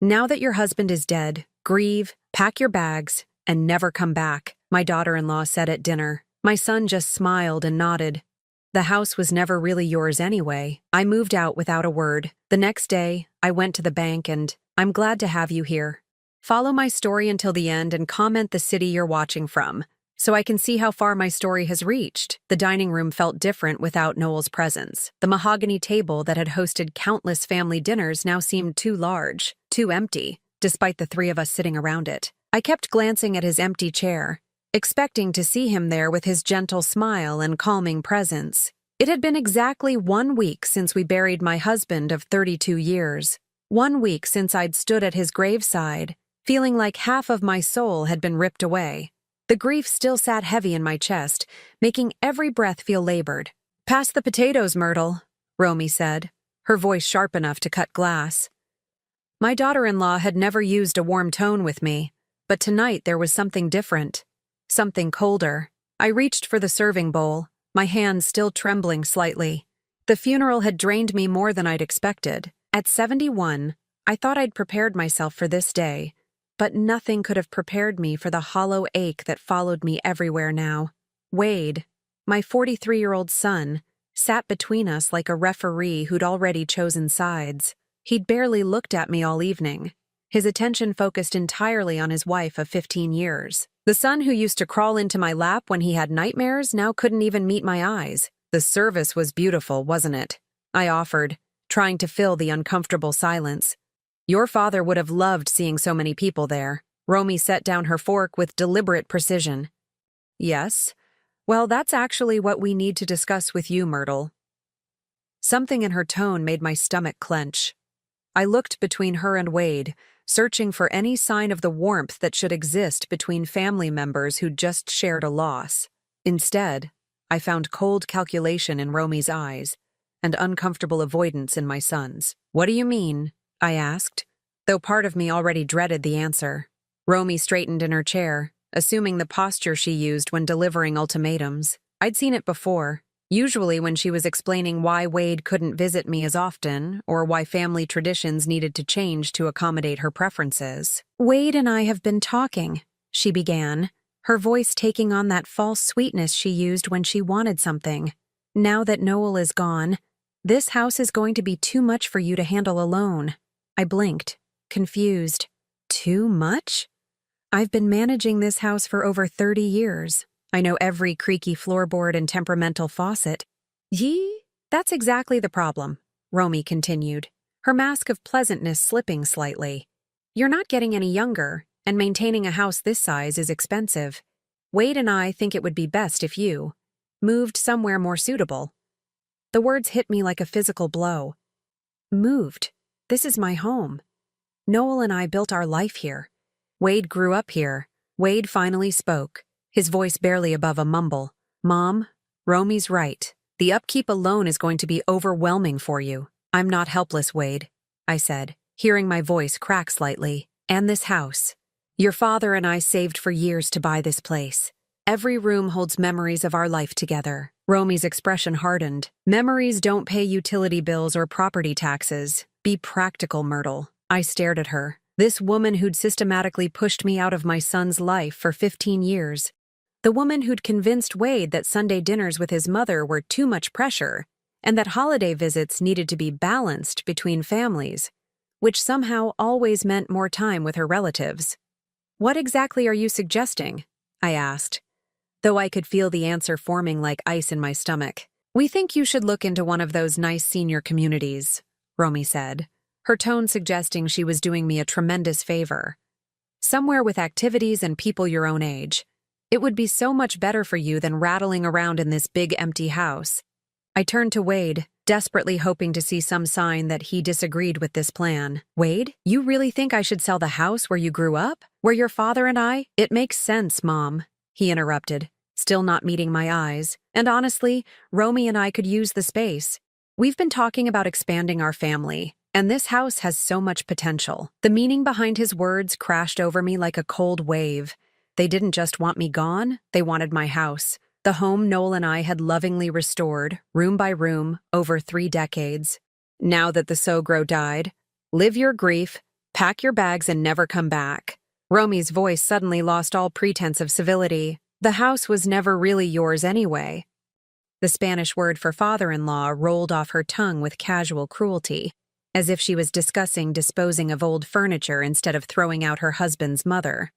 Now that your husband is dead, grieve, pack your bags, and never come back, my daughter-in-law said at dinner. My son just smiled and nodded. The house was never really yours anyway. I moved out without a word. The next day, I went to the bank and, I'm glad to have you here. Follow my story until the end and comment the city you're watching from, so I can see how far my story has reached. The dining room felt different without Noel's presence. The mahogany table that had hosted countless family dinners now seemed too large, too empty, despite the three of us sitting around it. I kept glancing at his empty chair, expecting to see him there with his gentle smile and calming presence. It had been exactly 1 week since we buried my husband of 32 years. 1 week since I'd stood at his graveside, feeling like half of my soul had been ripped away. The grief still sat heavy in my chest, making every breath feel labored. "Pass the potatoes, Myrtle," Romy said, her voice sharp enough to cut glass. My daughter-in-law had never used a warm tone with me, but tonight there was something different, something colder. I reached for the serving bowl, my hands still trembling slightly. The funeral had drained me more than I'd expected. At 71, I thought I'd prepared myself for this day, but nothing could have prepared me for the hollow ache that followed me everywhere now. Wade, my 43-year-old son, sat between us like a referee who'd already chosen sides. He'd barely looked at me all evening, his attention focused entirely on his wife of 15 years. The son who used to crawl into my lap when he had nightmares now couldn't even meet my eyes. The service was beautiful, wasn't it? I offered, trying to fill the uncomfortable silence. Your father would have loved seeing so many people there. Romy set down her fork with deliberate precision. Yes? Well, that's actually what we need to discuss with you, Myrtle. Something in her tone made my stomach clench. I looked between her and Wade, searching for any sign of the warmth that should exist between family members who'd just shared a loss. Instead, I found cold calculation in Romy's eyes and uncomfortable avoidance in my son's. What do you mean? I asked, though part of me already dreaded the answer. Romy straightened in her chair, assuming the posture she used when delivering ultimatums. I'd seen it before, usually when she was explaining why Wade couldn't visit me as often or why family traditions needed to change to accommodate her preferences. Wade and I have been talking, she began, her voice taking on that false sweetness she used when she wanted something. Now that Noel is gone, this house is going to be too much for you to handle alone. I blinked, confused. Too much? I've been managing this house for over 30 years. I know every creaky floorboard and temperamental faucet. Yee? That's exactly the problem, Romy continued, her mask of pleasantness slipping slightly. You're not getting any younger, and maintaining a house this size is expensive. Wade and I think it would be best if you moved somewhere more suitable. The words hit me like a physical blow. Moved. This is my home. Noel and I built our life here. Wade grew up here. Wade finally spoke, his voice barely above a mumble. Mom, Romy's right. The upkeep alone is going to be overwhelming for you. I'm not helpless, Wade, I said, hearing my voice crack slightly. And this house. Your father and I saved for years to buy this place. Every room holds memories of our life together. Romy's expression hardened. Memories don't pay utility bills or property taxes. Be practical, Myrtle. I stared at her. This woman who'd systematically pushed me out of my son's life for 15 years. The woman who'd convinced Wade that Sunday dinners with his mother were too much pressure, and that holiday visits needed to be balanced between families, which somehow always meant more time with her relatives. What exactly are you suggesting? I asked, though I could feel the answer forming like ice in my stomach. We think you should look into one of those nice senior communities, Romy said, her tone suggesting she was doing me a tremendous favor. Somewhere with activities and people your own age. It would be so much better for you than rattling around in this big empty house. I turned to Wade, desperately hoping to see some sign that he disagreed with this plan. Wade, you really think I should sell the house where you grew up? Where your father and I? It makes sense, Mom, he interrupted, still not meeting my eyes. And honestly, Romy and I could use the space. We've been talking about expanding our family, and this house has so much potential. The meaning behind his words crashed over me like a cold wave. They didn't just want me gone, they wanted my house. The home Noel and I had lovingly restored, room by room, over 3 decades. Now that the Sogro died, live your grief, pack your bags and never come back." Romy's voice suddenly lost all pretense of civility. "The house was never really yours anyway." The Spanish word for father-in-law rolled off her tongue with casual cruelty, as if she was discussing disposing of old furniture instead of throwing out her husband's mother.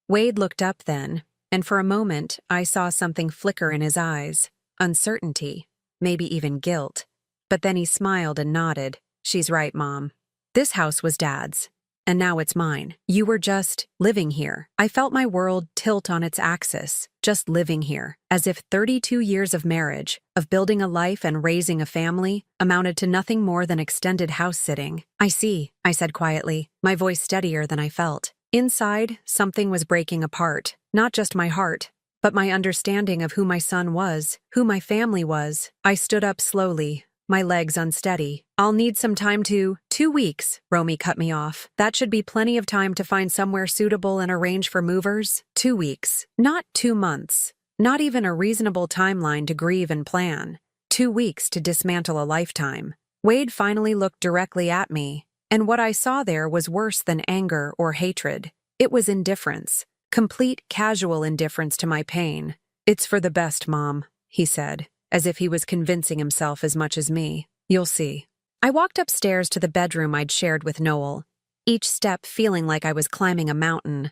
Wade looked up then, and for a moment I saw something flicker in his eyes, uncertainty, maybe even guilt. But then he smiled and nodded. "She's right, Mom. This house was Dad's, and now it's mine. You were just living here." I felt my world tilt on its axis, just living here, as if 32 years of marriage, of building a life and raising a family, amounted to nothing more than extended house-sitting. "I see," I said quietly, my voice steadier than I felt. Inside, something was breaking apart, not just my heart, but my understanding of who my son was, who my family was. I stood up slowly, my legs unsteady. "I'll need some time to—" "2 weeks," Romy cut me off. "That should be plenty of time to find somewhere suitable and arrange for movers." 2 weeks. Not 2 months. Not even a reasonable timeline to grieve and plan. 2 weeks to dismantle a lifetime. Wade finally looked directly at me, and what I saw there was worse than anger or hatred. It was indifference. Complete, casual indifference to my pain. "It's for the best, Mom," he said, as if he was convincing himself as much as me. "You'll see." I walked upstairs to the bedroom I'd shared with Noel, each step feeling like I was climbing a mountain.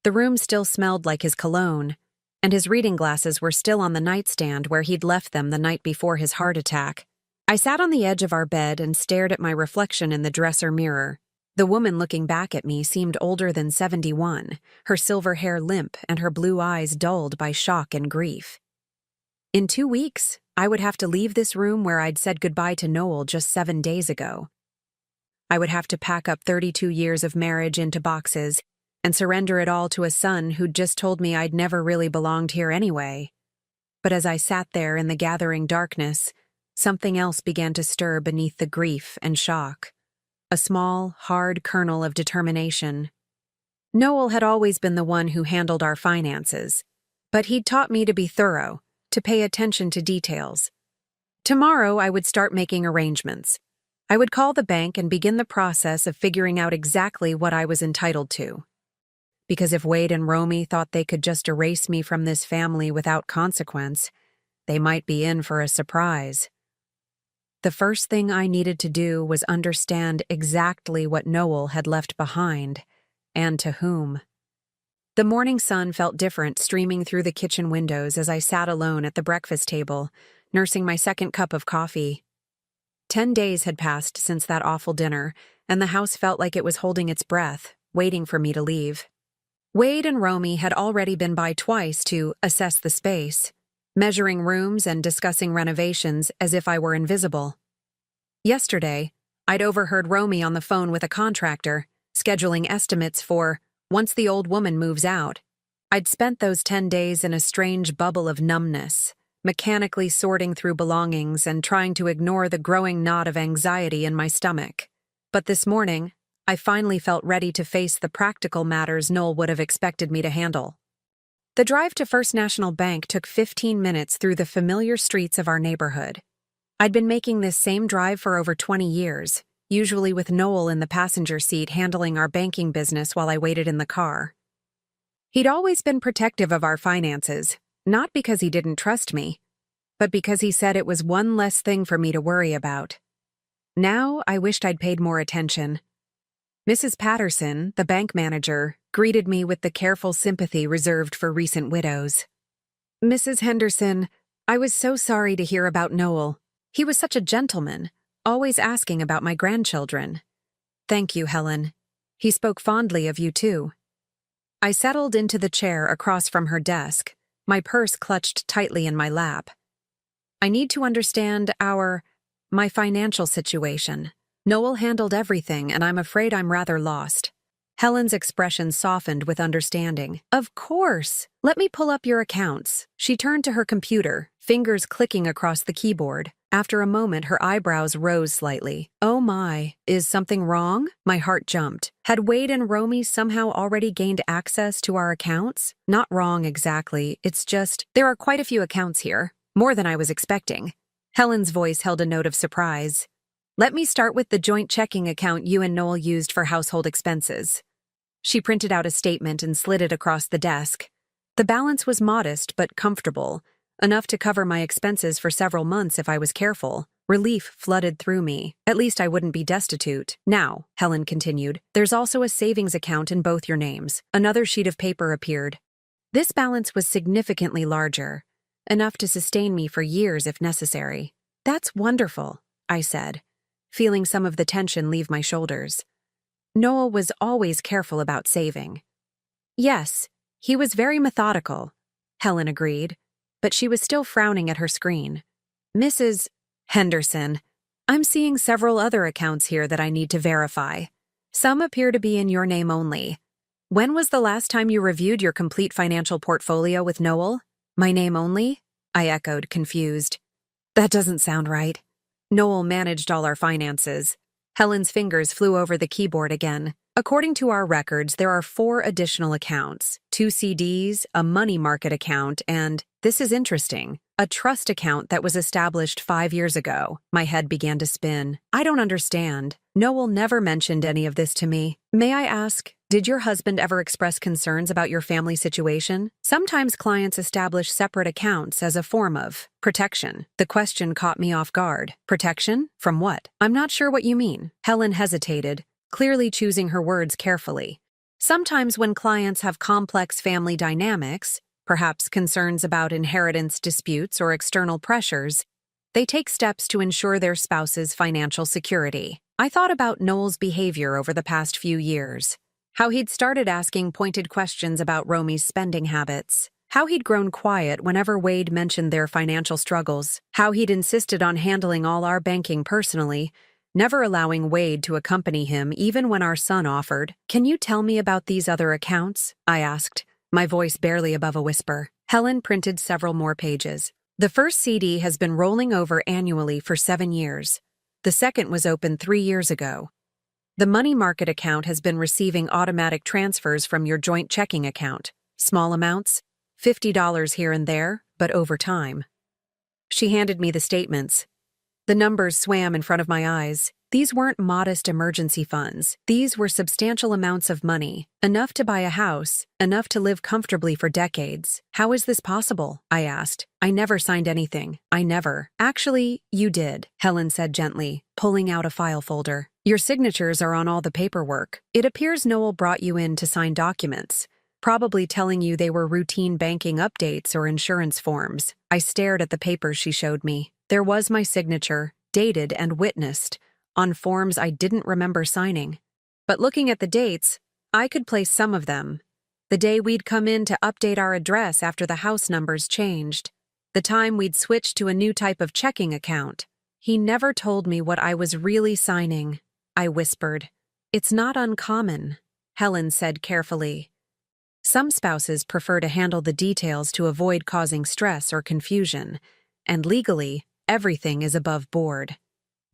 The room still smelled like his cologne, and his reading glasses were still on the nightstand where he'd left them the night before his heart attack. I sat on the edge of our bed and stared at my reflection in the dresser mirror. The woman looking back at me seemed older than 71, her silver hair limp and her blue eyes dulled by shock and grief. In 2 weeks, I would have to leave this room where I'd said goodbye to Noel just 7 days ago. I would have to pack up 32 years of marriage into boxes and surrender it all to a son who'd just told me I'd never really belonged here anyway. But as I sat there in the gathering darkness, something else began to stir beneath the grief and shock. A small, hard kernel of determination. Noel had always been the one who handled our finances, but he'd taught me to be thorough, to pay attention to details. Tomorrow I would start making arrangements. I would call the bank and begin the process of figuring out exactly what I was entitled to. Because if Wade and Romy thought they could just erase me from this family without consequence, they might be in for a surprise. The first thing I needed to do was understand exactly what Noel had left behind, and to whom. The morning sun felt different streaming through the kitchen windows as I sat alone at the breakfast table, nursing my second cup of coffee. 10 days had passed since that awful dinner, and the house felt like it was holding its breath, waiting for me to leave. Wade and Romy had already been by twice to assess the space, measuring rooms and discussing renovations as if I were invisible. Yesterday, I'd overheard Romy on the phone with a contractor, scheduling estimates for once the old woman moves out. I'd spent those 10 days in a strange bubble of numbness, mechanically sorting through belongings and trying to ignore the growing knot of anxiety in my stomach. But this morning, I finally felt ready to face the practical matters Noel would have expected me to handle. The drive to First National Bank took 15 minutes through the familiar streets of our neighborhood. I'd been making this same drive for over 20 years, usually with Noel in the passenger seat handling our banking business while I waited in the car. He'd always been protective of our finances, not because he didn't trust me, but because he said it was one less thing for me to worry about. Now I wished I'd paid more attention. Mrs. Patterson, the bank manager, greeted me with the careful sympathy reserved for recent widows. "Mrs. Henderson, I was so sorry to hear about Noel. He was such a gentleman, always asking about my grandchildren." "Thank you, Helen. He spoke fondly of you, too." I settled into the chair across from her desk, my purse clutched tightly in my lap. "I need to understand my financial situation. Noel handled everything, and I'm afraid I'm rather lost." Helen's expression softened with understanding. "Of course! Let me pull up your accounts." She turned to her computer, fingers clicking across the keyboard. After a moment, her eyebrows rose slightly. "Oh my, is something wrong?" My heart jumped. Had Wade and Romy somehow already gained access to our accounts? "Not wrong exactly, it's just, there are quite a few accounts here. More than I was expecting." Helen's voice held a note of surprise. Let me start with the joint checking account you and Noel used for household expenses. She printed out a statement and slid it across the desk. The balance was modest but comfortable, enough to cover my expenses for several months if I was careful. Relief flooded through me. At least I wouldn't be destitute. Now, Helen continued, there's also a savings account in both your names. Another sheet of paper appeared. This balance was significantly larger, enough to sustain me for years if necessary. That's wonderful, I said, feeling some of the tension leave my shoulders. Noel was always careful about saving. Yes, he was very methodical, Helen agreed, but she was still frowning at her screen. Mrs. Henderson, I'm seeing several other accounts here that I need to verify. Some appear to be in your name only. When was the last time you reviewed your complete financial portfolio with Noel? My name only? I echoed, confused. That doesn't sound right. Noel managed all our finances. Helen's fingers flew over the keyboard again. According to our records, there are 4 additional accounts, 2 CDs, a money market account, and, this is interesting, a trust account that was established 5 years ago. My head began to spin. I don't understand. Noel never mentioned any of this to me. May I ask, did your husband ever express concerns about your family situation? Sometimes clients establish separate accounts as a form of protection. The question caught me off guard. Protection? From what? I'm not sure what you mean. Helen hesitated, clearly choosing her words carefully. Sometimes when clients have complex family dynamics, perhaps concerns about inheritance disputes or external pressures, they take steps to ensure their spouse's financial security. I thought about Noel's behavior over the past few years. How he'd started asking pointed questions about Romy's spending habits. How he'd grown quiet whenever Wade mentioned their financial struggles. How he'd insisted on handling all our banking personally, never allowing Wade to accompany him even when our son offered. Can you tell me about these other accounts? I asked, my voice barely above a whisper. Helen printed several more pages. The first CD has been rolling over annually for 7 years. The second was opened 3 years ago. The money market account has been receiving automatic transfers from your joint checking account. Small amounts, $50 here and there, but over time. She handed me the statements. The numbers swam in front of my eyes. These weren't modest emergency funds. These were substantial amounts of money, enough to buy a house, enough to live comfortably for decades. How is this possible? I asked. I never signed anything. I never. Actually, you did, Helen said gently, pulling out a file folder. Your signatures are on all the paperwork. It appears Noel brought you in to sign documents, probably telling you they were routine banking updates or insurance forms. I stared at the papers she showed me. There was my signature, dated and witnessed, on forms I didn't remember signing. But looking at the dates, I could place some of them. The day we'd come in to update our address after the house numbers changed. The time we'd switched to a new type of checking account. He never told me what I was really signing. I whispered. It's not uncommon, Helen said carefully. Some spouses prefer to handle the details to avoid causing stress or confusion, and legally, everything is above board.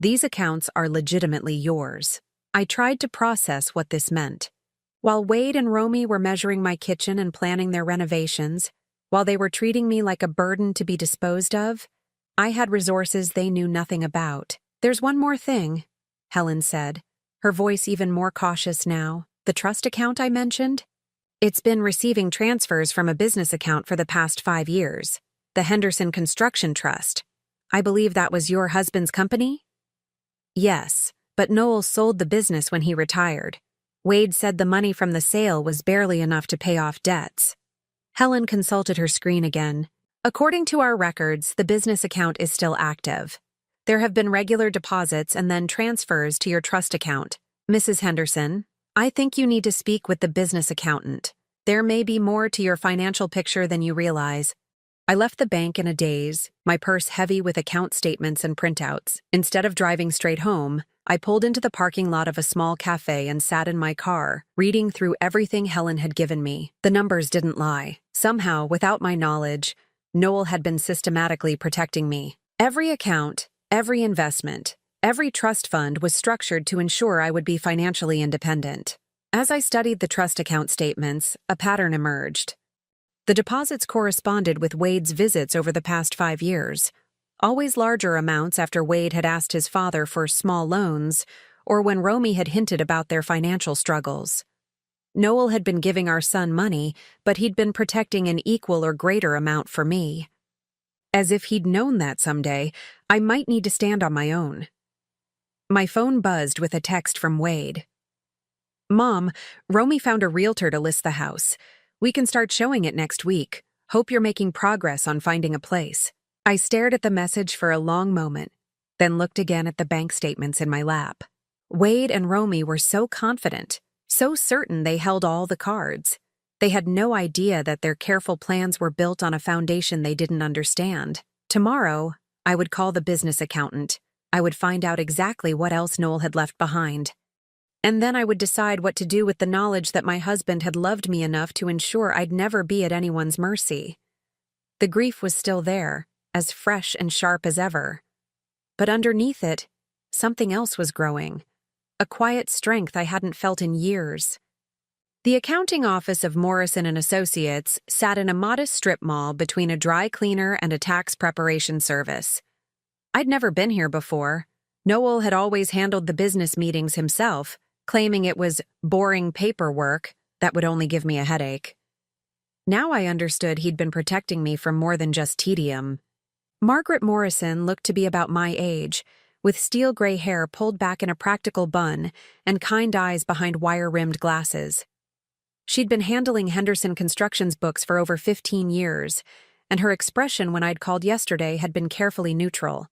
These accounts are legitimately yours. I tried to process what this meant. While Wade and Romy were measuring my kitchen and planning their renovations, while they were treating me like a burden to be disposed of, I had resources they knew nothing about. There's one more thing, Helen said, her voice even more cautious now. The trust account I mentioned? It's been receiving transfers from a business account for the past 5 years, the Henderson Construction Trust. I believe that was your husband's company? Yes, but Noel sold the business when he retired. Wade said the money from the sale was barely enough to pay off debts. Helen consulted her screen again. According to our records, the business account is still active. There have been regular deposits and then transfers to your trust account. Mrs. Henderson, I think you need to speak with the business accountant. There may be more to your financial picture than you realize. I left the bank in a daze, my purse heavy with account statements and printouts. Instead of driving straight home, I pulled into the parking lot of a small cafe and sat in my car, reading through everything Helen had given me. The numbers didn't lie. Somehow, without my knowledge, Noel had been systematically protecting me. Every account, every investment, every trust fund was structured to ensure I would be financially independent. As I studied the trust account statements, a pattern emerged. The deposits corresponded with Wade's visits over the past 5 years. always larger amounts after Wade had asked his father for small loans, or when Romy had hinted about their financial struggles. Noel had been giving our son money, but he'd been protecting an equal or greater amount for me. As if he'd known that someday, I might need to stand on my own. My phone buzzed with a text from Wade. "Mom, Romy found a realtor to list the house. We can start showing it next week. Hope you're making progress on finding a place." I stared at the message for a long moment, then looked again at the bank statements in my lap. Wade and Romy were so confident, so certain they held all the cards. They had no idea that their careful plans were built on a foundation they didn't understand. Tomorrow, I would call the business accountant. I would find out exactly what else Noel had left behind. And then I would decide what to do with the knowledge that my husband had loved me enough to ensure I'd never be at anyone's mercy. The grief was still there, as fresh and sharp as ever. But underneath it, something else was growing. A quiet strength I hadn't felt in years. The accounting office of Morrison & Associates sat in a modest strip mall between a dry cleaner and a tax preparation service. I'd never been here before. Noel had always handled the business meetings himself, claiming it was boring paperwork that would only give me a headache. Now I understood he'd been protecting me from more than just tedium. Margaret Morrison looked to be about my age, with steel gray hair pulled back in a practical bun and kind eyes behind wire-rimmed glasses. She'd been handling Henderson Construction's books for over 15 years, and her expression when I'd called yesterday had been carefully neutral.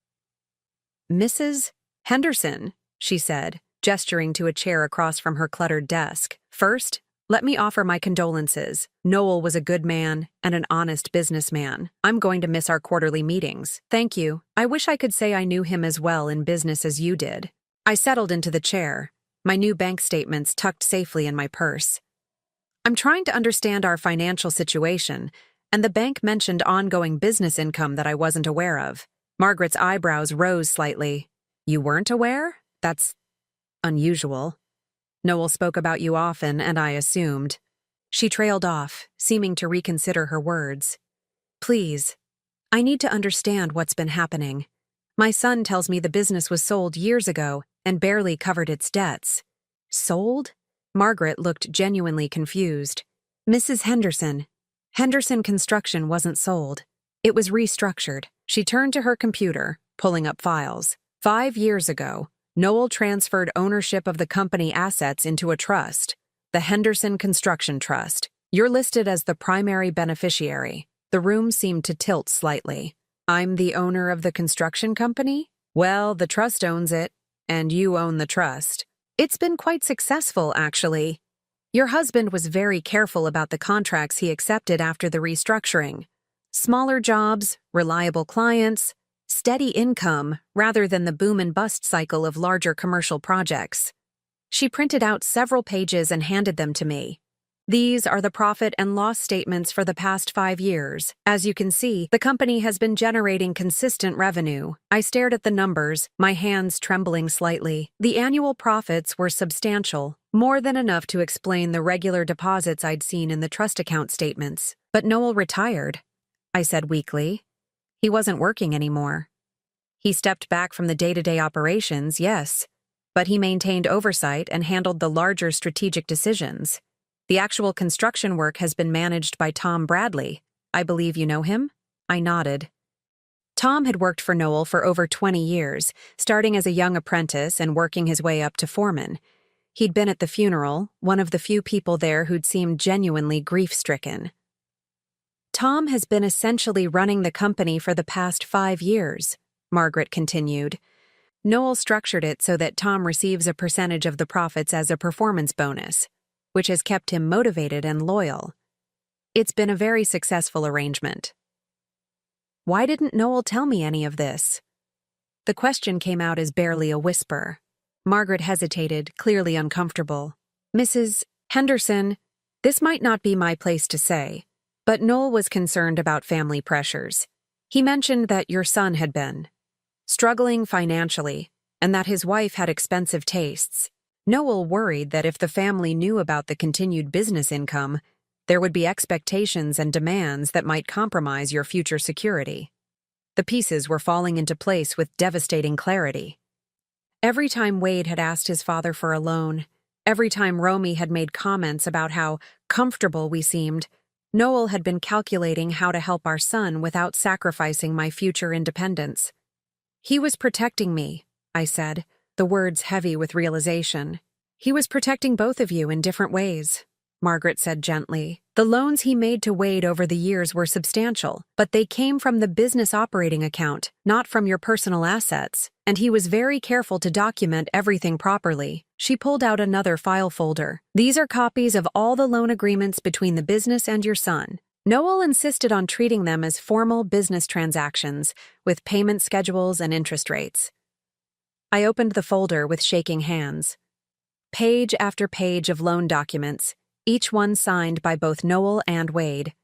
"Mrs. Henderson," she said, gesturing to a chair across from her cluttered desk. "First, let me offer my condolences. Noel was a good man and an honest businessman. I'm going to miss our quarterly meetings." "Thank you. I wish I could say I knew him as well in business as you did." I settled into the chair, my new bank statements tucked safely in my purse. "I'm trying to understand our financial situation, and the bank mentioned ongoing business income that I wasn't aware of." Margaret's eyebrows rose slightly. "You weren't aware? That's unusual. Noel spoke about you often, and I assumed." She trailed off, seeming to reconsider her words. "Please, I need to understand what's been happening. My son tells me the business was sold years ago and barely covered its debts." "Sold?" Margaret looked genuinely confused. "Mrs. Henderson. Henderson Construction wasn't sold. It was restructured." She turned to her computer, pulling up files. 5 years ago, Noel transferred ownership of the company assets into a trust, the Henderson Construction Trust. You're listed as the primary beneficiary. The room seemed to tilt slightly. "I'm the owner of the construction company? Well, the trust owns it, and you own the trust. It's been quite successful, actually. Your husband was very careful about the contracts he accepted after the restructuring. Smaller jobs, reliable clients, steady income rather than the boom and bust cycle of larger commercial projects." She printed out several pages and handed them to me. "These are the profit and loss statements for the past 5 years. As you can see, the company has been generating consistent revenue." I stared at the numbers, my hands trembling slightly. The annual profits were substantial, more than enough to explain the regular deposits I'd seen in the trust account statements. "But Noel retired," I said weakly. "He wasn't working anymore." "He stepped back from the day-to-day operations, yes, but he maintained oversight and handled the larger strategic decisions. The actual construction work has been managed by Tom Bradley. I believe you know him?" I nodded. Tom had worked for Noel for over 20 years, starting as a young apprentice and working his way up to foreman. He'd been at the funeral, one of the few people there who'd seemed genuinely grief-stricken. "Tom has been essentially running the company for the past 5 years, Margaret continued. "Noel structured it so that Tom receives a percentage of the profits as a performance bonus, which has kept him motivated and loyal. It's been a very successful arrangement." Why didn't Noel tell me any of this? The question came out as barely a whisper. Margaret hesitated, clearly uncomfortable. "Mrs. Henderson, this might not be my place to say, but Noel was concerned about family pressures. He mentioned that your son had been struggling financially and that his wife had expensive tastes. Noel worried that if the family knew about the continued business income, there would be expectations and demands that might compromise your future security." The pieces were falling into place with devastating clarity. Every time Wade had asked his father for a loan, every time Romy had made comments about how comfortable we seemed, Noel had been calculating how to help our son without sacrificing my future independence. He was protecting me, I said, the words heavy with realization. He was protecting both of you in different ways, Margaret said gently. The loans he made to Wade over the years were substantial, but they came from the business operating account, not from your personal assets, and he was very careful to document everything properly. She pulled out another file folder. These are copies of all the loan agreements between the business and your son. Noel insisted on treating them as formal business transactions, with payment schedules and interest rates. I opened the folder with shaking hands. Page after page of loan documents, each one signed by both Noel and Wade.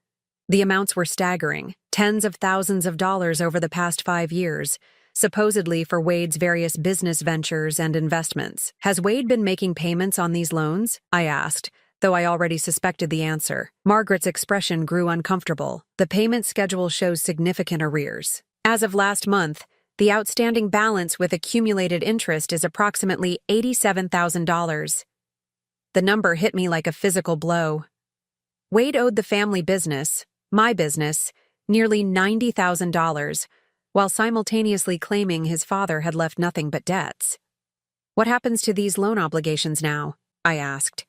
The amounts were staggering, tens of thousands of dollars over the past 5 years, supposedly for Wade's various business ventures and investments. Has Wade been making payments on these loans? I asked, though I already suspected the answer. Margaret's expression grew uncomfortable. The payment schedule shows significant arrears. As of last month, the outstanding balance with accumulated interest is approximately $87,000. The number hit me like a physical blow. Wade owed the family business, my business, nearly $90,000, while simultaneously claiming his father had left nothing but debts. What happens to these loan obligations now? I asked.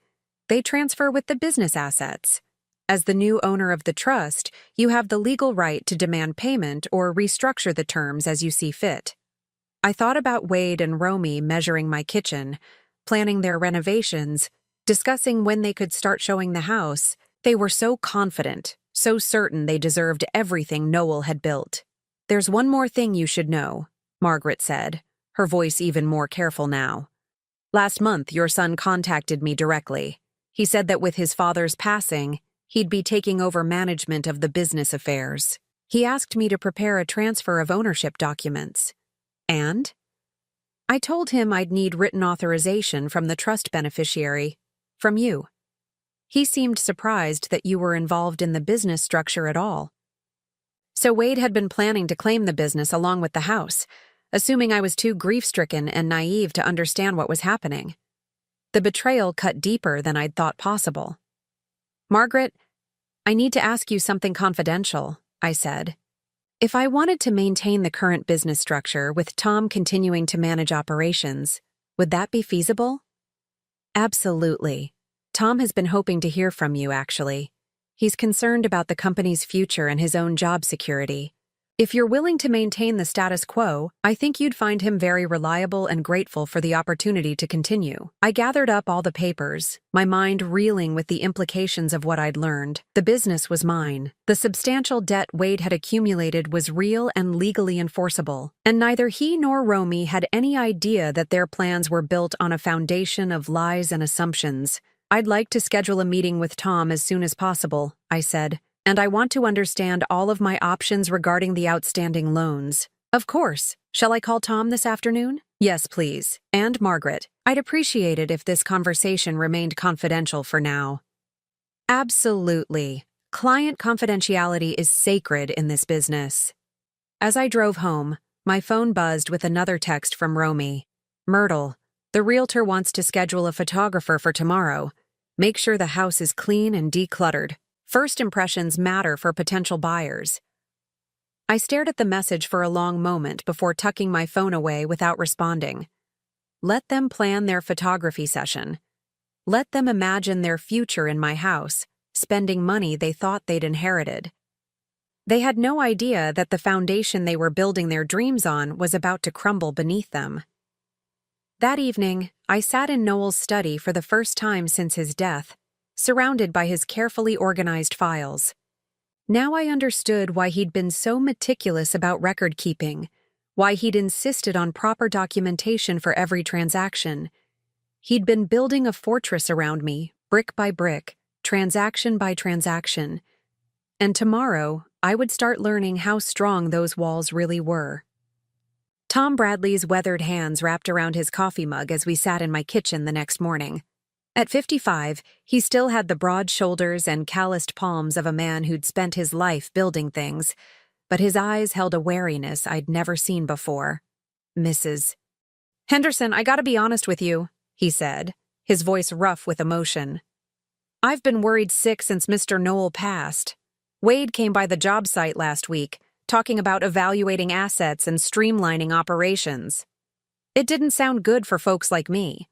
They transfer with the business assets. As the new owner of the trust, you have the legal right to demand payment or restructure the terms as you see fit. I thought about Wade and Romy measuring my kitchen, planning their renovations, discussing when they could start showing the house. They were so confident, so certain they deserved everything Noel had built. There's one more thing you should know, Margaret said, her voice even more careful now. Last month, your son contacted me directly. He said that with his father's passing, he'd be taking over management of the business affairs. He asked me to prepare a transfer of ownership documents. And? I told him I'd need written authorization from the trust beneficiary. From you. He seemed surprised that you were involved in the business structure at all. So Wade had been planning to claim the business along with the house, assuming I was too grief-stricken and naive to understand what was happening. The betrayal cut deeper than I'd thought possible. Margaret, I need to ask you something confidential, I said. If I wanted to maintain the current business structure with Tom continuing to manage operations, would that be feasible? Absolutely. Tom has been hoping to hear from you, actually. He's concerned about the company's future and his own job security. If you're willing to maintain the status quo, I think you'd find him very reliable and grateful for the opportunity to continue. I gathered up all the papers, my mind reeling with the implications of what I'd learned. The business was mine. The substantial debt Wade had accumulated was real and legally enforceable, and neither he nor Romy had any idea that their plans were built on a foundation of lies and assumptions. I'd like to schedule a meeting with Tom as soon as possible, I said. And I want to understand all of my options regarding the outstanding loans. Of course. Shall I call Tom this afternoon? Yes, please. And Margaret. I'd appreciate it if this conversation remained confidential for now. Absolutely. Client confidentiality is sacred in this business. As I drove home, my phone buzzed with another text from Romy. Myrtle, the realtor wants to schedule a photographer for tomorrow. Make sure the house is clean and decluttered. First impressions matter for potential buyers. I stared at the message for a long moment before tucking my phone away without responding. Let them plan their photography session. Let them imagine their future in my house, spending money they thought they'd inherited. They had no idea that the foundation they were building their dreams on was about to crumble beneath them. That evening, I sat in Noel's study for the first time since his death, surrounded by his carefully organized files. Now I understood why he'd been so meticulous about record-keeping, why he'd insisted on proper documentation for every transaction. He'd been building a fortress around me, brick by brick, transaction by transaction. And tomorrow, I would start learning how strong those walls really were. Tom Bradley's weathered hands wrapped around his coffee mug as we sat in my kitchen the next morning. At 55, he still had the broad shoulders and calloused palms of a man who'd spent his life building things, but his eyes held a wariness I'd never seen before. "Mrs. Henderson, I gotta be honest with you," he said, his voice rough with emotion. "I've been worried sick since Mr. Noel passed. Wade came by the job site last week, talking about evaluating assets and streamlining operations. It didn't sound good for folks like me."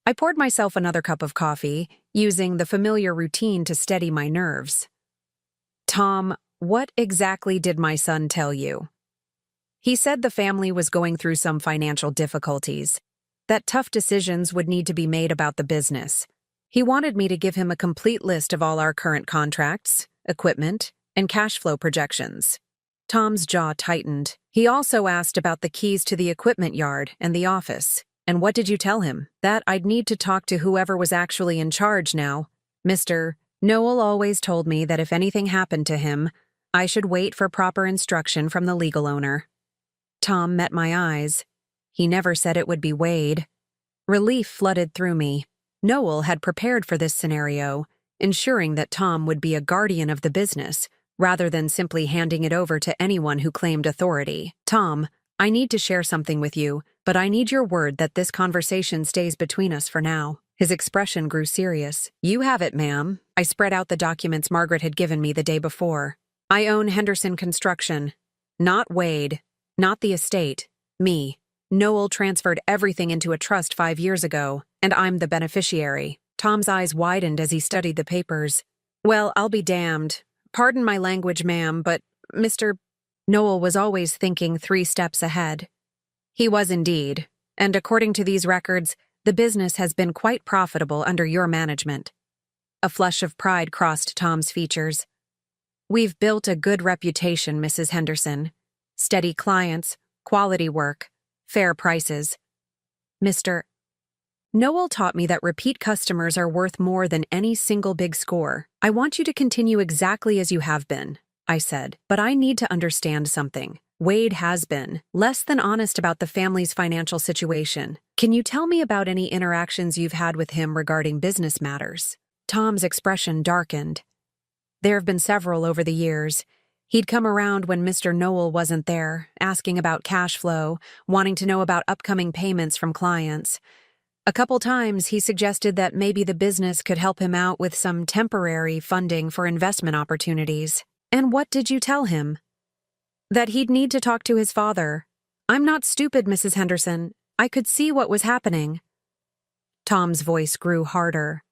I poured myself another cup of coffee, using the familiar routine to steady my nerves. "Tom, what exactly did my son tell you?" "He said the family was going through some financial difficulties, that tough decisions would need to be made about the business. He wanted me to give him a complete list of all our current contracts, equipment, and cash flow projections." Tom's jaw tightened. He also asked about the keys to the equipment yard and the office. "And what did you tell him?" "That I'd need to talk to whoever was actually in charge now. Mr. Noel always told me that if anything happened to him, I should wait for proper instruction from the legal owner." Tom met my eyes. He never said it would be Wade. Relief flooded through me. Noel had prepared for this scenario, ensuring that Tom would be a guardian of the business, rather than simply handing it over to anyone who claimed authority. "Tom, I need to share something with you, but I need your word that this conversation stays between us for now." His expression grew serious. "You have it, ma'am." I spread out the documents Margaret had given me the day before. "I own Henderson Construction. Not Wade. Not the estate. Me. Noel transferred everything into a trust 5 years ago, and I'm the beneficiary." Tom's eyes widened as he studied the papers. "Well, I'll be damned. Pardon my language, ma'am, but Mr. Noel was always thinking 3 steps ahead." "He was indeed, and according to these records, the business has been quite profitable under your management." A flush of pride crossed Tom's features. "We've built a good reputation, Mrs. Henderson. Steady clients, quality work, fair prices. Mr. Noel taught me that repeat customers are worth more than any single big score. I want you to continue exactly as you have been," I said, "but I need to understand something. Wade has been less than honest about the family's financial situation. Can you tell me about any interactions you've had with him regarding business matters?" Tom's expression darkened. "There have been several over the years. He'd come around when Mr. Noel wasn't there, asking about cash flow, wanting to know about upcoming payments from clients. A couple times he suggested that maybe the business could help him out with some temporary funding for investment opportunities." "And what did you tell him?" "That he'd need to talk to his father. I'm not stupid, Mrs. Henderson. I could see what was happening." Tom's voice grew harder.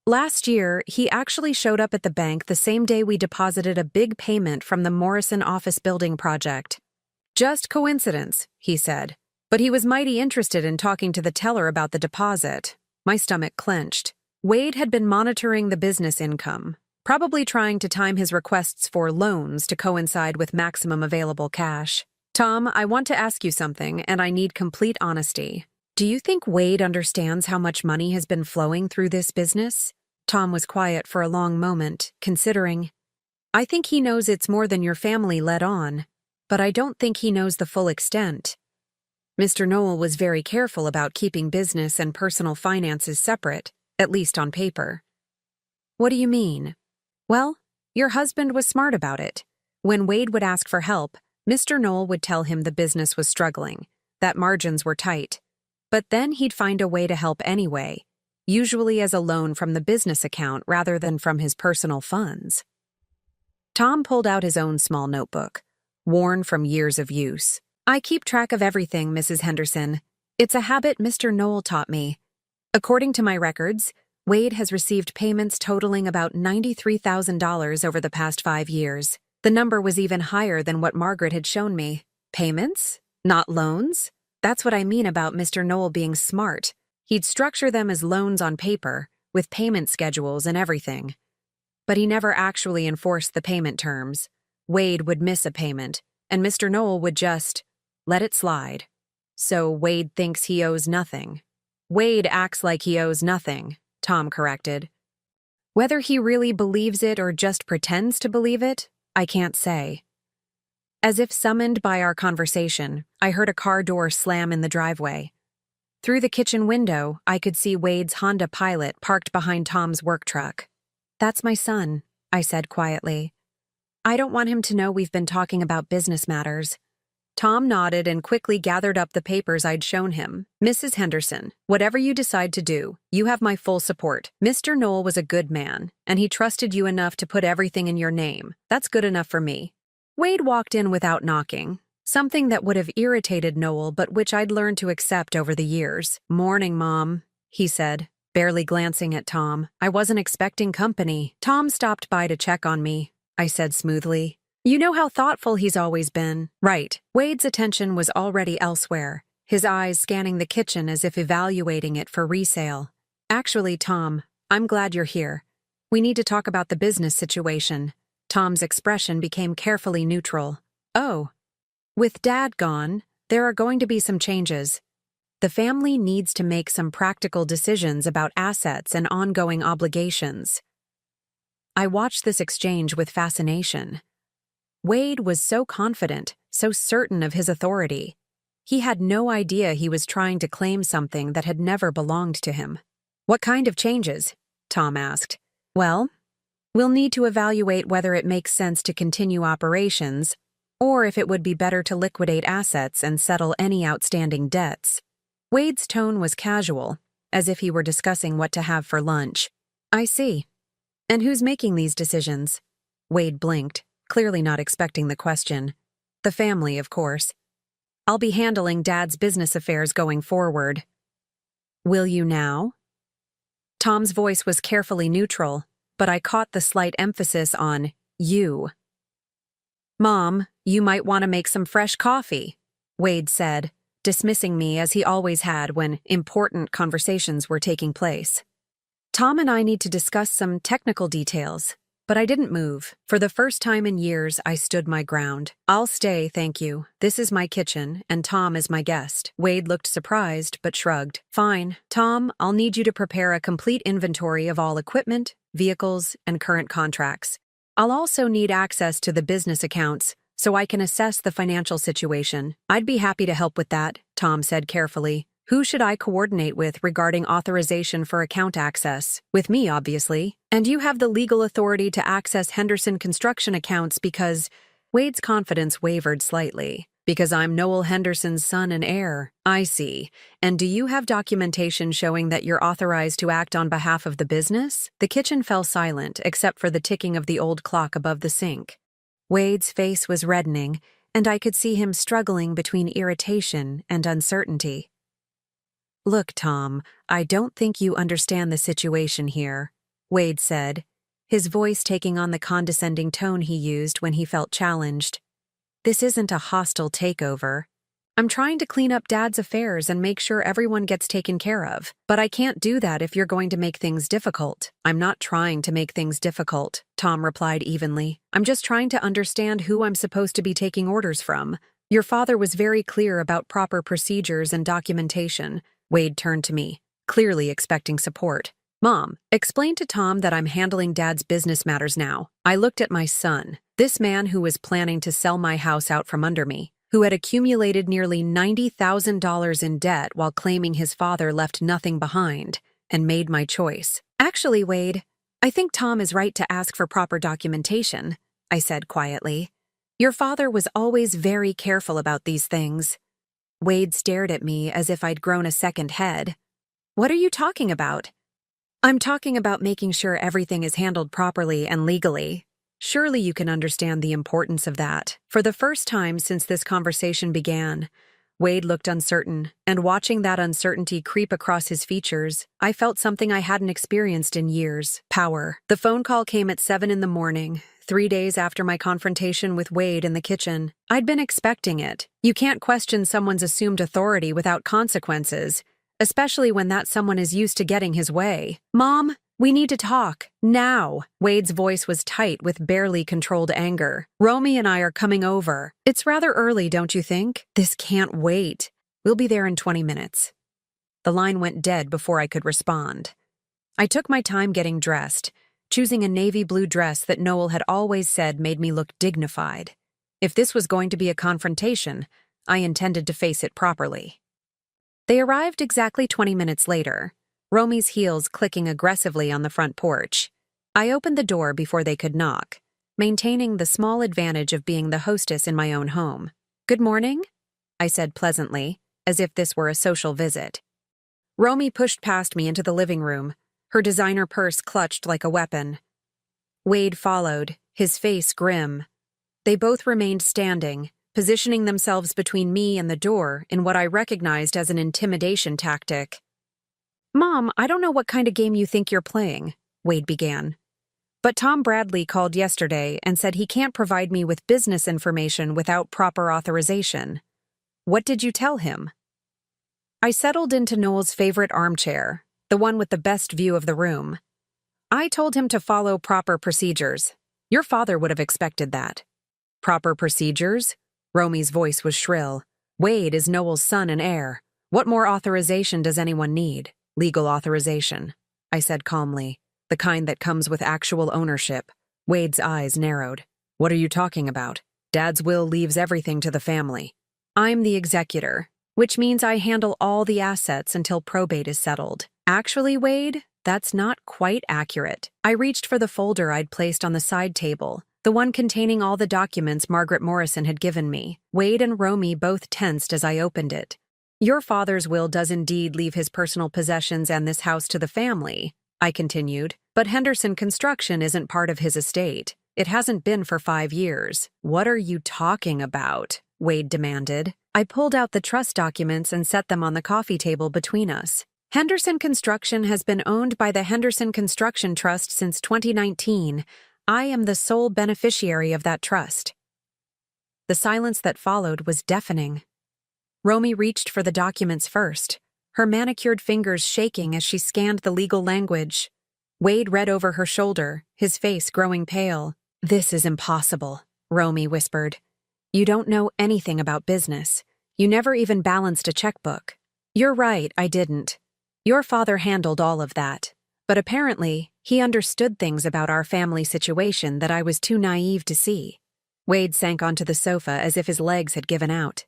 "Last year, he actually showed up at the bank the same day we deposited a big payment from the Morrison office building project. Just coincidence," he said. "But he was mighty interested in talking to the teller about the deposit." My stomach clenched. Wade had been monitoring the business income, probably trying to time his requests for loans to coincide with maximum available cash. "Tom, I want to ask you something, and I need complete honesty. Do you think Wade understands how much money has been flowing through this business?" Tom was quiet for a long moment, considering. "I think he knows it's more than your family let on, but I don't think he knows the full extent. Mr. Noel was very careful about keeping business and personal finances separate, at least on paper." "What do you mean?" "Well, your husband was smart about it. When Wade would ask for help, Mr. Noel would tell him the business was struggling, that margins were tight. But then he'd find a way to help anyway, usually as a loan from the business account rather than from his personal funds." Tom pulled out his own small notebook, worn from years of use. "I keep track of everything, Mrs. Henderson. It's a habit Mr. Noel taught me. According to my records, Wade has received payments totaling about $93,000 over the past 5 years. The number was even higher than what Margaret had shown me. Payments? Not loans? That's what I mean about Mr. Noel being smart. He'd structure them as loans on paper, with payment schedules and everything. But he never actually enforced the payment terms. Wade would miss a payment, and Mr. Noel would just let it slide. So Wade thinks he owes nothing." "Wade acts like he owes nothing," Tom corrected. "Whether he really believes it or just pretends to believe it, I can't say." As if summoned by our conversation, I heard a car door slam in the driveway. Through the kitchen window, I could see Wade's Honda Pilot parked behind Tom's work truck. "That's my son," I said quietly. I don't want him to know we've been talking about business matters. Tom nodded and quickly gathered up the papers I'd shown him. Mrs. Henderson, whatever you decide to do, you have my full support. Mr. Knoll was a good man, and he trusted you enough to put everything in your name. That's good enough for me. Wade walked in without knocking, something that would have irritated Noel but which I'd learned to accept over the years. "Morning, Mom," he said, barely glancing at Tom. "I wasn't expecting company." "Tom stopped by to check on me," I said smoothly. "You know how thoughtful he's always been." "Right." Wade's attention was already elsewhere, his eyes scanning the kitchen as if evaluating it for resale. "Actually, Tom, I'm glad you're here. We need to talk about the business situation." Tom's expression became carefully neutral. "Oh. With Dad gone, there are going to be some changes. The family needs to make some practical decisions about assets and ongoing obligations." I watched this exchange with fascination. Wade was so confident, so certain of his authority. He had no idea he was trying to claim something that had never belonged to him. "What kind of changes?" Tom asked. "Well, we'll need to evaluate whether it makes sense to continue operations, or if it would be better to liquidate assets and settle any outstanding debts." Wade's tone was casual, as if he were discussing what to have for lunch. "I see. And who's making these decisions?" Wade blinked, clearly not expecting the question. "The family, of course. I'll be handling Dad's business affairs going forward." "Will you now?" Tom's voice was carefully neutral, but I caught the slight emphasis on you. "Mom, you might want to make some fresh coffee," Wade said, dismissing me as he always had when important conversations were taking place. "Tom and I need to discuss some technical details." But I didn't move. For the first time in years, I stood my ground. "I'll stay, thank you. This is my kitchen, and Tom is my guest." Wade looked surprised, but shrugged. "Fine. Tom, I'll need you to prepare a complete inventory of all equipment, vehicles, and current contracts. I'll also need access to the business accounts, so I can assess the financial situation." "I'd be happy to help with that," Tom said carefully. "Who should I coordinate with regarding authorization for account access?" "With me, obviously. And you have the legal authority to access Henderson construction accounts because—" Wade's confidence wavered slightly. "Because I'm Noel Henderson's son and heir." "I see. And do you have documentation showing that you're authorized to act on behalf of the business?" The kitchen fell silent, except for the ticking of the old clock above the sink. Wade's face was reddening, and I could see him struggling between irritation and uncertainty. "Look, Tom, I don't think you understand the situation here," Wade said, his voice taking on the condescending tone he used when he felt challenged. "This isn't a hostile takeover. I'm trying to clean up Dad's affairs and make sure everyone gets taken care of. But I can't do that if you're going to make things difficult." "I'm not trying to make things difficult," Tom replied evenly. "I'm just trying to understand who I'm supposed to be taking orders from. Your father was very clear about proper procedures and documentation." Wade turned to me, clearly expecting support. "Mom, explain to Tom that I'm handling Dad's business matters now." I looked at my son, this man who was planning to sell my house out from under me, who had accumulated nearly $90,000 in debt while claiming his father left nothing behind, and made my choice. "Actually, Wade, I think Tom is right to ask for proper documentation," I said quietly. "Your father was always very careful about these things." Wade stared at me as if I'd grown a second head. "What are you talking about?" "I'm talking about making sure everything is handled properly and legally. Surely you can understand the importance of that." For the first time since this conversation began, Wade looked uncertain, and watching that uncertainty creep across his features, I felt something I hadn't experienced in years: power. The phone call came at 7 in the morning, 3 days after my confrontation with Wade in the kitchen. I'd been expecting it. You can't question someone's assumed authority without consequences, especially when that someone is used to getting his way. "Mom, we need to talk. Now." Wade's voice was tight with barely controlled anger. "Romy and I are coming over. It's rather early, don't you think?" "This can't wait. We'll be there in 20 minutes. The line went dead before I could respond. I took my time getting dressed, choosing a navy blue dress that Noel had always said made me look dignified. If this was going to be a confrontation, I intended to face it properly. They arrived exactly 20 minutes later, Romy's heels clicking aggressively on the front porch. I opened the door before they could knock. maintaining the small advantage of being the hostess in my own home. "Good morning," I said pleasantly, as if this were a social visit. Romy pushed past me into the living room, her designer purse clutched like a weapon. Wade followed, his face grim. They both remained standing, positioning themselves between me and the door in what I recognized as an intimidation tactic. "Mom, I don't know what kind of game you think you're playing," Wade began. "But Tom Bradley called yesterday and said he can't provide me with business information without proper authorization. What did you tell him?" I settled into Noel's favorite armchair, the one with the best view of the room. "I told him to follow proper procedures. Your father would have expected that." "Proper procedures?" Romy's voice was shrill. "Wade is Noel's son and heir. What more authorization does anyone need?" "Legal authorization," I said calmly. "The kind that comes with actual ownership." Wade's eyes narrowed. "What are you talking about? Dad's will leaves everything to the family." "I'm the executor, which means I handle all the assets until probate is settled." "Actually, Wade, that's not quite accurate." I reached for the folder I'd placed on the side table, the one containing all the documents Margaret Morrison had given me. Wade and Romy both tensed as I opened it. "Your father's will does indeed leave his personal possessions and this house to the family," I continued, "but Henderson Construction isn't part of his estate. It hasn't been for 5 years. "What are you talking about?" Wade demanded. I pulled out the trust documents and set them on the coffee table between us. "Henderson Construction has been owned by the Henderson Construction Trust since 2019. I am the sole beneficiary of that trust." The silence that followed was deafening. Romy reached for the documents first, her manicured fingers shaking as she scanned the legal language. Wade read over her shoulder, his face growing pale. "This is impossible," Romy whispered. "You don't know anything about business. You never even balanced a checkbook." "You're right, I didn't. Your father handled all of that. But apparently, he understood things about our family situation that I was too naive to see." Wade sank onto the sofa as if his legs had given out.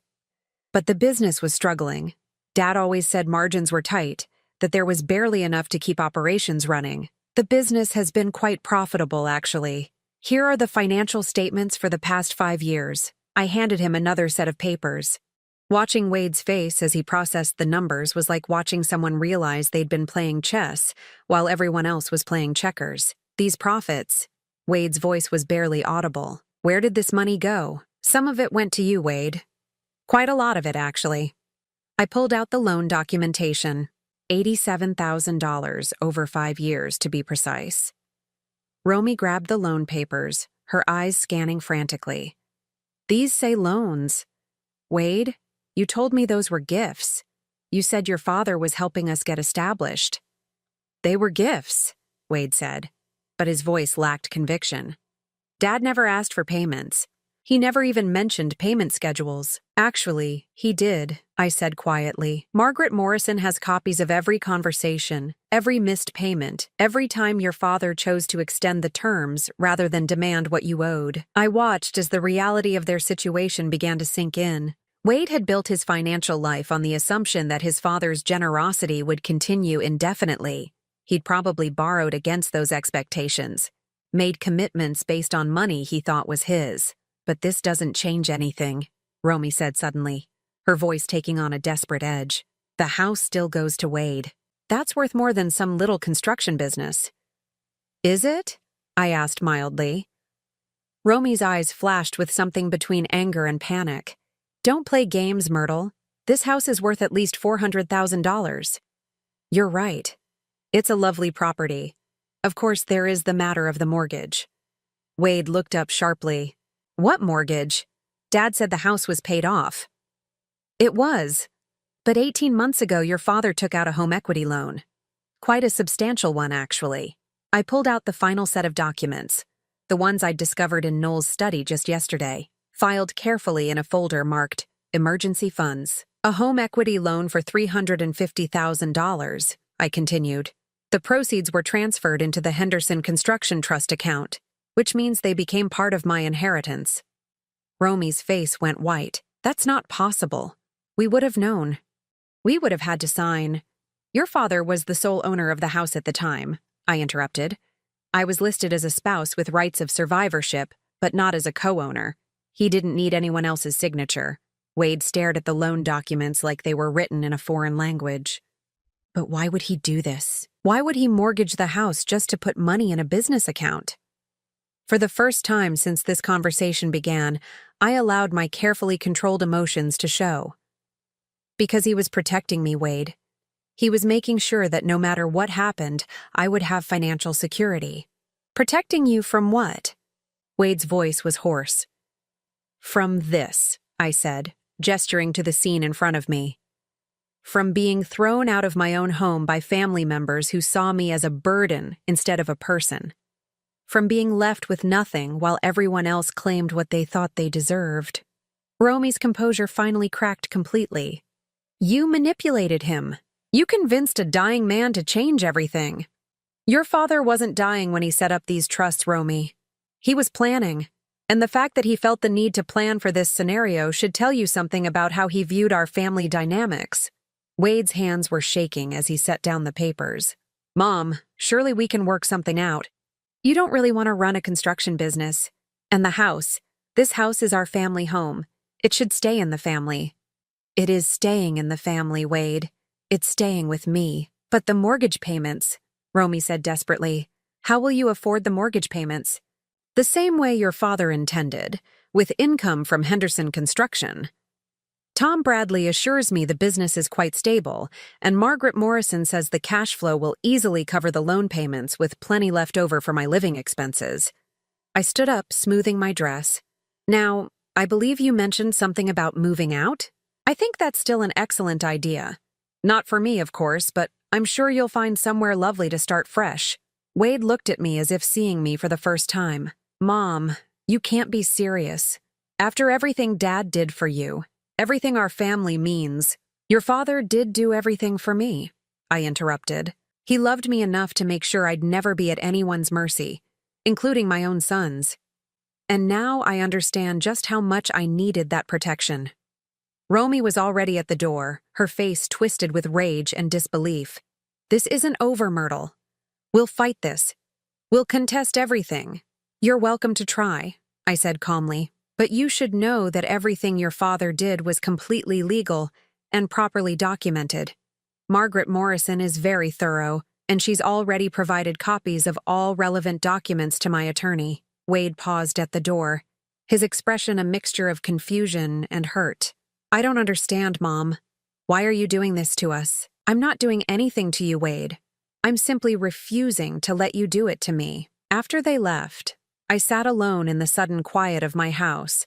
"But the business was struggling. Dad always said margins were tight, that there was barely enough to keep operations running. The business has been quite profitable, actually. Here are the financial statements for the past 5 years. I handed him another set of papers. Watching Wade's face as he processed the numbers was like watching someone realize they'd been playing chess while everyone else was playing checkers. "These profits," Wade's voice was barely audible. "Where did this money go?" "Some of it went to you, Wade. Quite a lot of it, actually." I pulled out the loan documentation. $87,000 over 5 years, to be precise. Romy grabbed the loan papers, her eyes scanning frantically. "These say loans. Wade, you told me those were gifts. You said your father was helping us get established." "They were gifts," Wade said, but his voice lacked conviction. "Dad never asked for payments. He never even mentioned payment schedules." "Actually, he did," I said quietly. "Margaret Morrison has copies of every conversation, every missed payment, every time your father chose to extend the terms rather than demand what you owed." I watched as the reality of their situation began to sink in. Wade had built his financial life on the assumption that his father's generosity would continue indefinitely. He'd probably borrowed against those expectations, made commitments based on money he thought was his. "But this doesn't change anything," Romy said suddenly, her voice taking on a desperate edge. "The house still goes to Wade. That's worth more than some little construction business." "Is it?" I asked mildly. Romy's eyes flashed with something between anger and panic. "Don't play games, Myrtle. This house is worth at least $400,000. "You're right. It's a lovely property. Of course, there is the matter of the mortgage." Wade looked up sharply. "What mortgage? Dad said the house was paid off." "It was. But 18 months ago your father took out a home equity loan. Quite a substantial one, actually." I pulled out the final set of documents, the ones I'd discovered in Noel's study just yesterday, filed carefully in a folder marked Emergency Funds. "A home equity loan for $350,000, I continued. "The proceeds were transferred into the Henderson Construction Trust account, which means they became part of my inheritance." Romy's face went white. "That's not possible. We would have known. We would have had to sign." "Your father was the sole owner of the house at the time," I interrupted. I was listed as a spouse with rights of survivorship, but not as a co-owner. He didn't need anyone else's signature. Wade stared at the loan documents like they were written in a foreign language. But why would he do this? Why would he mortgage the house just to put money in a business account? For the first time since this conversation began, I allowed my carefully controlled emotions to show. Because he was protecting me, Wade. He was making sure that no matter what happened, I would have financial security. Protecting you from what? Wade's voice was hoarse. From this, I said, gesturing to the scene in front of me. From being thrown out of my own home by family members who saw me as a burden instead of a person. From being left with nothing while everyone else claimed what they thought they deserved. Romy's composure finally cracked completely. You manipulated him. You convinced a dying man to change everything. Your father wasn't dying when he set up these trusts, Romy. He was planning. And the fact that he felt the need to plan for this scenario should tell you something about how he viewed our family dynamics. Wade's hands were shaking as he set down the papers. Mom, surely we can work something out. You don't really want to run a construction business. And the house. This house is our family home. It should stay in the family. It is staying in the family, Wade. It's staying with me. But the mortgage payments, Romy said desperately. How will you afford the mortgage payments? The same way your father intended, with income from Henderson Construction. Tom Bradley assures me the business is quite stable, and Margaret Morrison says the cash flow will easily cover the loan payments with plenty left over for my living expenses. I stood up, smoothing my dress. Now, I believe you mentioned something about moving out? I think that's still an excellent idea. Not for me, of course, but I'm sure you'll find somewhere lovely to start fresh. Wade looked at me as if seeing me for the first time. Mom, you can't be serious. After everything Dad did for you, everything our family means, your father did do everything for me, I interrupted. He loved me enough to make sure I'd never be at anyone's mercy, including my own son's. And now I understand just how much I needed that protection. Romy was already at the door, her face twisted with rage and disbelief. This isn't over, Myrtle. We'll fight this. We'll contest everything. You're welcome to try, I said calmly, but you should know that everything your father did was completely legal and properly documented. Margaret Morrison is very thorough, and she's already provided copies of all relevant documents to my attorney. Wade paused at the door, his expression a mixture of confusion and hurt. I don't understand, Mom. Why are you doing this to us? I'm not doing anything to you, Wade. I'm simply refusing to let you do it to me. After they left, I sat alone in the sudden quiet of my house,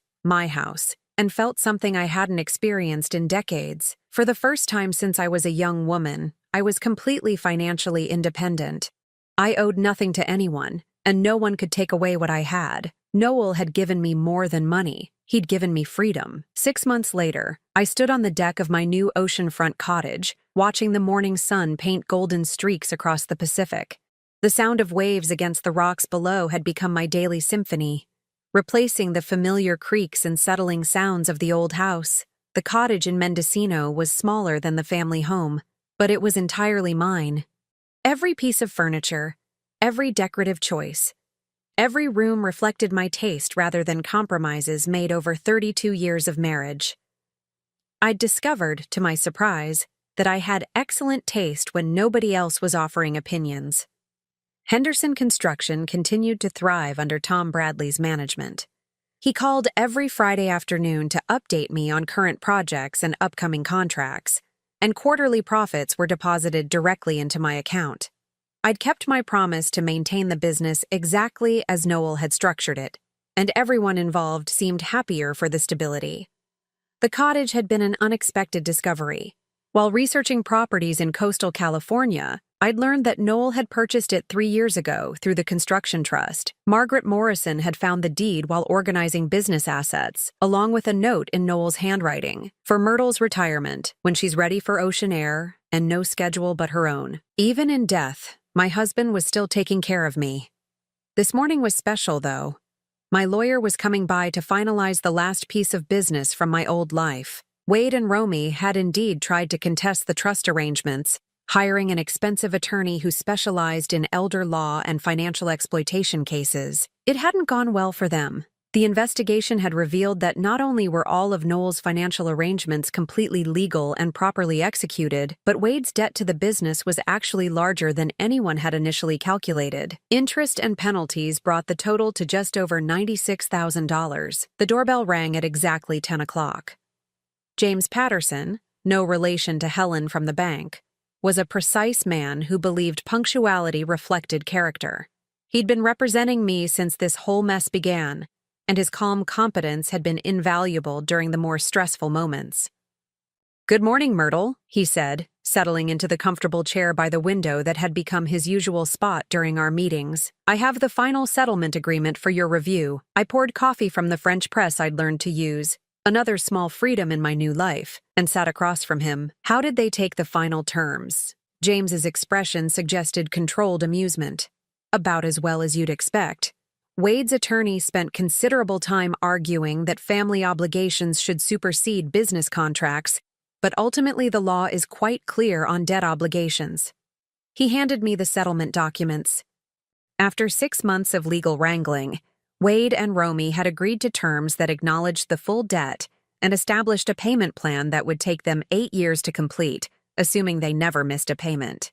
and felt something I hadn't experienced in decades. For the first time since I was a young woman, I was completely financially independent. I owed nothing to anyone, and no one could take away what I had. Noel had given me more than money. He'd given me freedom. 6 months later, I stood on the deck of my new oceanfront cottage, watching the morning sun paint golden streaks across the Pacific. The sound of waves against the rocks below had become my daily symphony, replacing the familiar creaks and settling sounds of the old house. The cottage in Mendocino was smaller than the family home, but it was entirely mine. Every piece of furniture, every decorative choice, every room reflected my taste rather than compromises made over 32 years of marriage. I'd discovered, to my surprise, that I had excellent taste when nobody else was offering opinions. Henderson Construction continued to thrive under Tom Bradley's management. He called every Friday afternoon to update me on current projects and upcoming contracts, and quarterly profits were deposited directly into my account. I'd kept my promise to maintain the business exactly as Noel had structured it, and everyone involved seemed happier for the stability. The cottage had been an unexpected discovery. While researching properties in coastal California, I'd learned that Noel had purchased it 3 years ago through the construction trust. Margaret Morrison had found the deed while organizing business assets, along with a note in Noel's handwriting, for Myrtle's retirement, when she's ready for ocean air and no schedule but her own. Even in death, my husband was still taking care of me. This morning was special, though. My lawyer was coming by to finalize the last piece of business from my old life. Wade and Romy had indeed tried to contest the trust arrangements, hiring an expensive attorney who specialized in elder law and financial exploitation cases. It hadn't gone well for them. The investigation had revealed that not only were all of Noel's financial arrangements completely legal and properly executed, but Wade's debt to the business was actually larger than anyone had initially calculated. Interest and penalties brought the total to just over $96,000. The doorbell rang at exactly 10 o'clock. James Patterson, no relation to Helen from the bank, was a precise man who believed punctuality reflected character. He'd been representing me since this whole mess began, and his calm competence had been invaluable during the more stressful moments. "Good morning, Myrtle," he said, settling into the comfortable chair by the window that had become his usual spot during our meetings. "I have the final settlement agreement for your review. I poured coffee from the French press I'd learned to use, another small freedom in my new life, and sat across from him. How did they take the final terms?" James's expression suggested controlled amusement. "About as well as you'd expect. Wade's attorney spent considerable time arguing that family obligations should supersede business contracts, but ultimately the law is quite clear on debt obligations." He handed me the settlement documents. After 6 months of legal wrangling, Wade and Romy had agreed to terms that acknowledged the full debt and established a payment plan that would take them 8 years to complete, assuming they never missed a payment.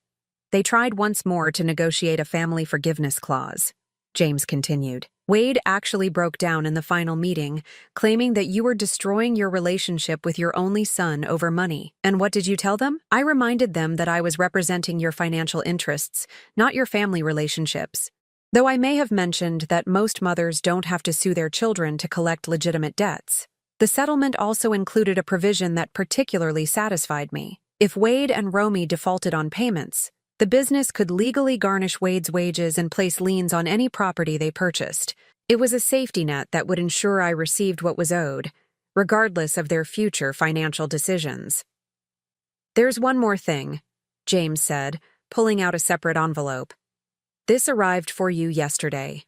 They tried once more to negotiate a family forgiveness clause. James continued. "Wade actually broke down in the final meeting, claiming that you were destroying your relationship with your only son over money. And what did you tell them?" "I reminded them that I was representing your financial interests, not your family relationships. Though I may have mentioned that most mothers don't have to sue their children to collect legitimate debts. The settlement also included a provision that particularly satisfied me. If Wade and Romy defaulted on payments, the business could legally garnish Wade's wages and place liens on any property they purchased. It was a safety net that would ensure I received what was owed, regardless of their future financial decisions." "There's one more thing," James said, pulling out a separate envelope. "This arrived for you yesterday."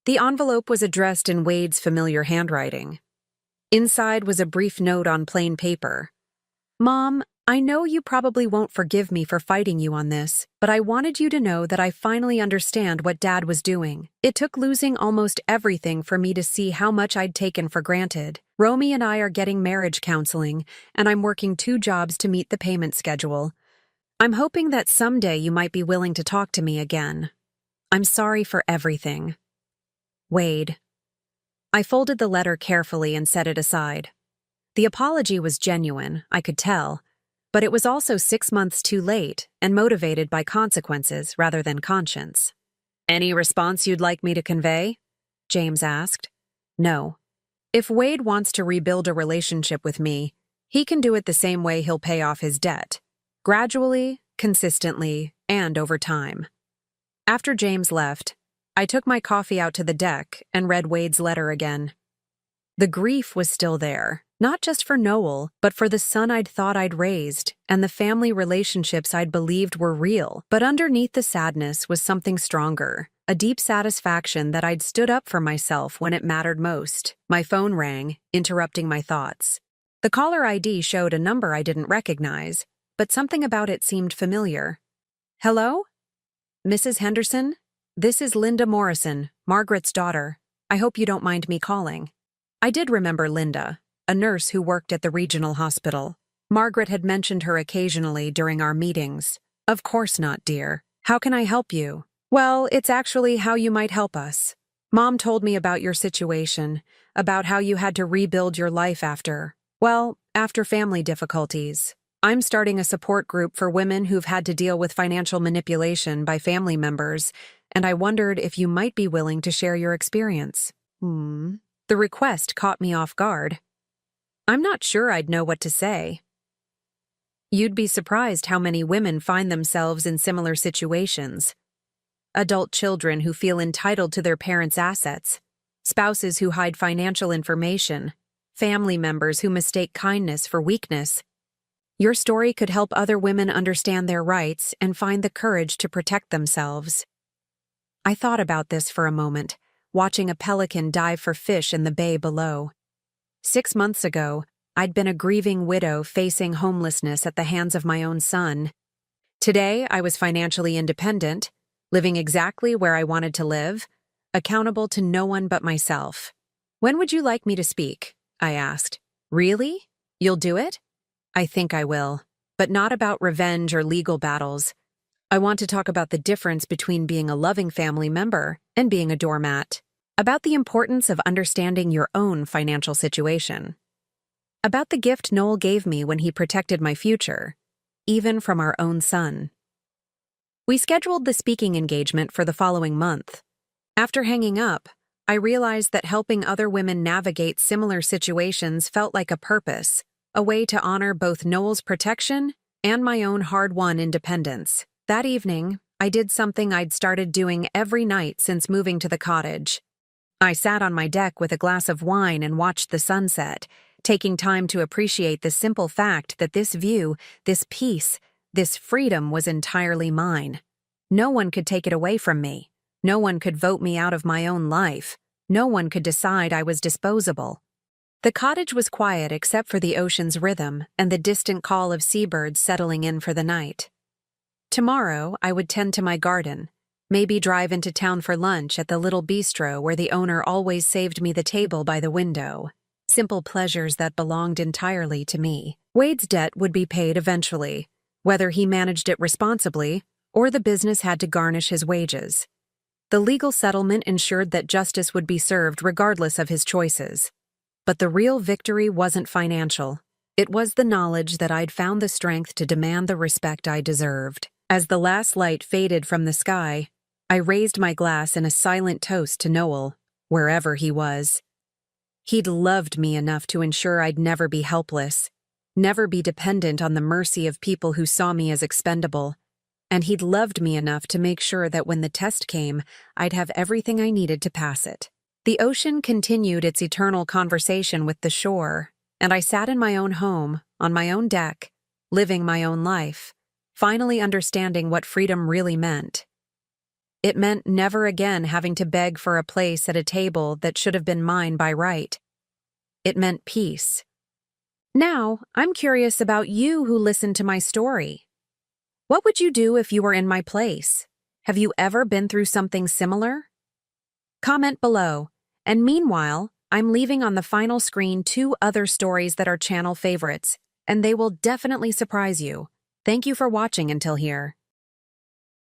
The envelope was addressed in Wade's familiar handwriting. Inside was a brief note on plain paper. "Mom, I know you probably won't forgive me for fighting you on this, but I wanted you to know that I finally understand what Dad was doing. It took losing almost everything for me to see how much I'd taken for granted. Romy and I are getting marriage counseling, and I'm working 2 jobs to meet the payment schedule. I'm hoping that someday you might be willing to talk to me again. I'm sorry for everything. Wade." I folded the letter carefully and set it aside. The apology was genuine, I could tell, but it was also 6 months too late and motivated by consequences rather than conscience. "Any response you'd like me to convey?" James asked. "No. If Wade wants to rebuild a relationship with me, he can do it the same way he'll pay off his debt. Gradually, consistently, and over time." After James left, I took my coffee out to the deck and read Wade's letter again. The grief was still there, not just for Noel, but for the son I'd thought I'd raised and the family relationships I'd believed were real. But underneath the sadness was something stronger, a deep satisfaction that I'd stood up for myself when it mattered most. My phone rang, interrupting my thoughts. The caller ID showed a number I didn't recognize, but something about it seemed familiar. "Hello? Mrs. Henderson? This is Linda Morrison, Margaret's daughter. I hope you don't mind me calling." I did remember Linda, a nurse who worked at the regional hospital. Margaret had mentioned her occasionally during our meetings. "Of course not, dear. How can I help you?" "Well, it's actually how you might help us. Mom told me about your situation, about how you had to rebuild your life after family difficulties. I'm starting a support group for women who've had to deal with financial manipulation by family members, and I wondered if you might be willing to share your experience." The request caught me off guard. I'm not sure I'd know what to say. You'd be surprised how many women find themselves in similar situations. Adult children who feel entitled to their parents' assets, spouses who hide financial information, family members who mistake kindness for weakness. Your story could help other women understand their rights and find the courage to protect themselves. I thought about this for a moment, watching a pelican dive for fish in the bay below. 6 months ago, I'd been a grieving widow facing homelessness at the hands of my own son. Today, I was financially independent, living exactly where I wanted to live, accountable to no one but myself. "When would you like me to speak?" I asked. "Really? You'll do it?" "I think I will. But not about revenge or legal battles. I want to talk about the difference between being a loving family member and being a doormat. About the importance of understanding your own financial situation. About the gift Noel gave me when he protected my future, even from our own son." We scheduled the speaking engagement for the following month. After hanging up, I realized that helping other women navigate similar situations felt like a purpose, a way to honor both Noel's protection and my own hard-won independence. That evening, I did something I'd started doing every night since moving to the cottage. I sat on my deck with a glass of wine and watched the sunset, taking time to appreciate the simple fact that this view, this peace, this freedom was entirely mine. No one could take it away from me. No one could vote me out of my own life. No one could decide I was disposable. The cottage was quiet except for the ocean's rhythm and the distant call of seabirds settling in for the night. Tomorrow, I would tend to my garden, maybe drive into town for lunch at the little bistro where the owner always saved me the table by the window. Simple pleasures that belonged entirely to me. Wade's debt would be paid eventually, whether he managed it responsibly or the business had to garnish his wages. The legal settlement ensured that justice would be served regardless of his choices. But the real victory wasn't financial. It was the knowledge that I'd found the strength to demand the respect I deserved. As the last light faded from the sky, I raised my glass in a silent toast to Noel, wherever he was. He'd loved me enough to ensure I'd never be helpless, never be dependent on the mercy of people who saw me as expendable. And he'd loved me enough to make sure that when the test came, I'd have everything I needed to pass it. The ocean continued its eternal conversation with the shore, and I sat in my own home, on my own deck, living my own life, finally understanding what freedom really meant. It meant never again having to beg for a place at a table that should have been mine by right. It meant peace. Now, I'm curious about you who listened to my story. What would you do if you were in my place? Have you ever been through something similar? Comment below. And meanwhile, I'm leaving on the final screen 2 other stories that are channel favorites, and they will definitely surprise you. Thank you for watching until here.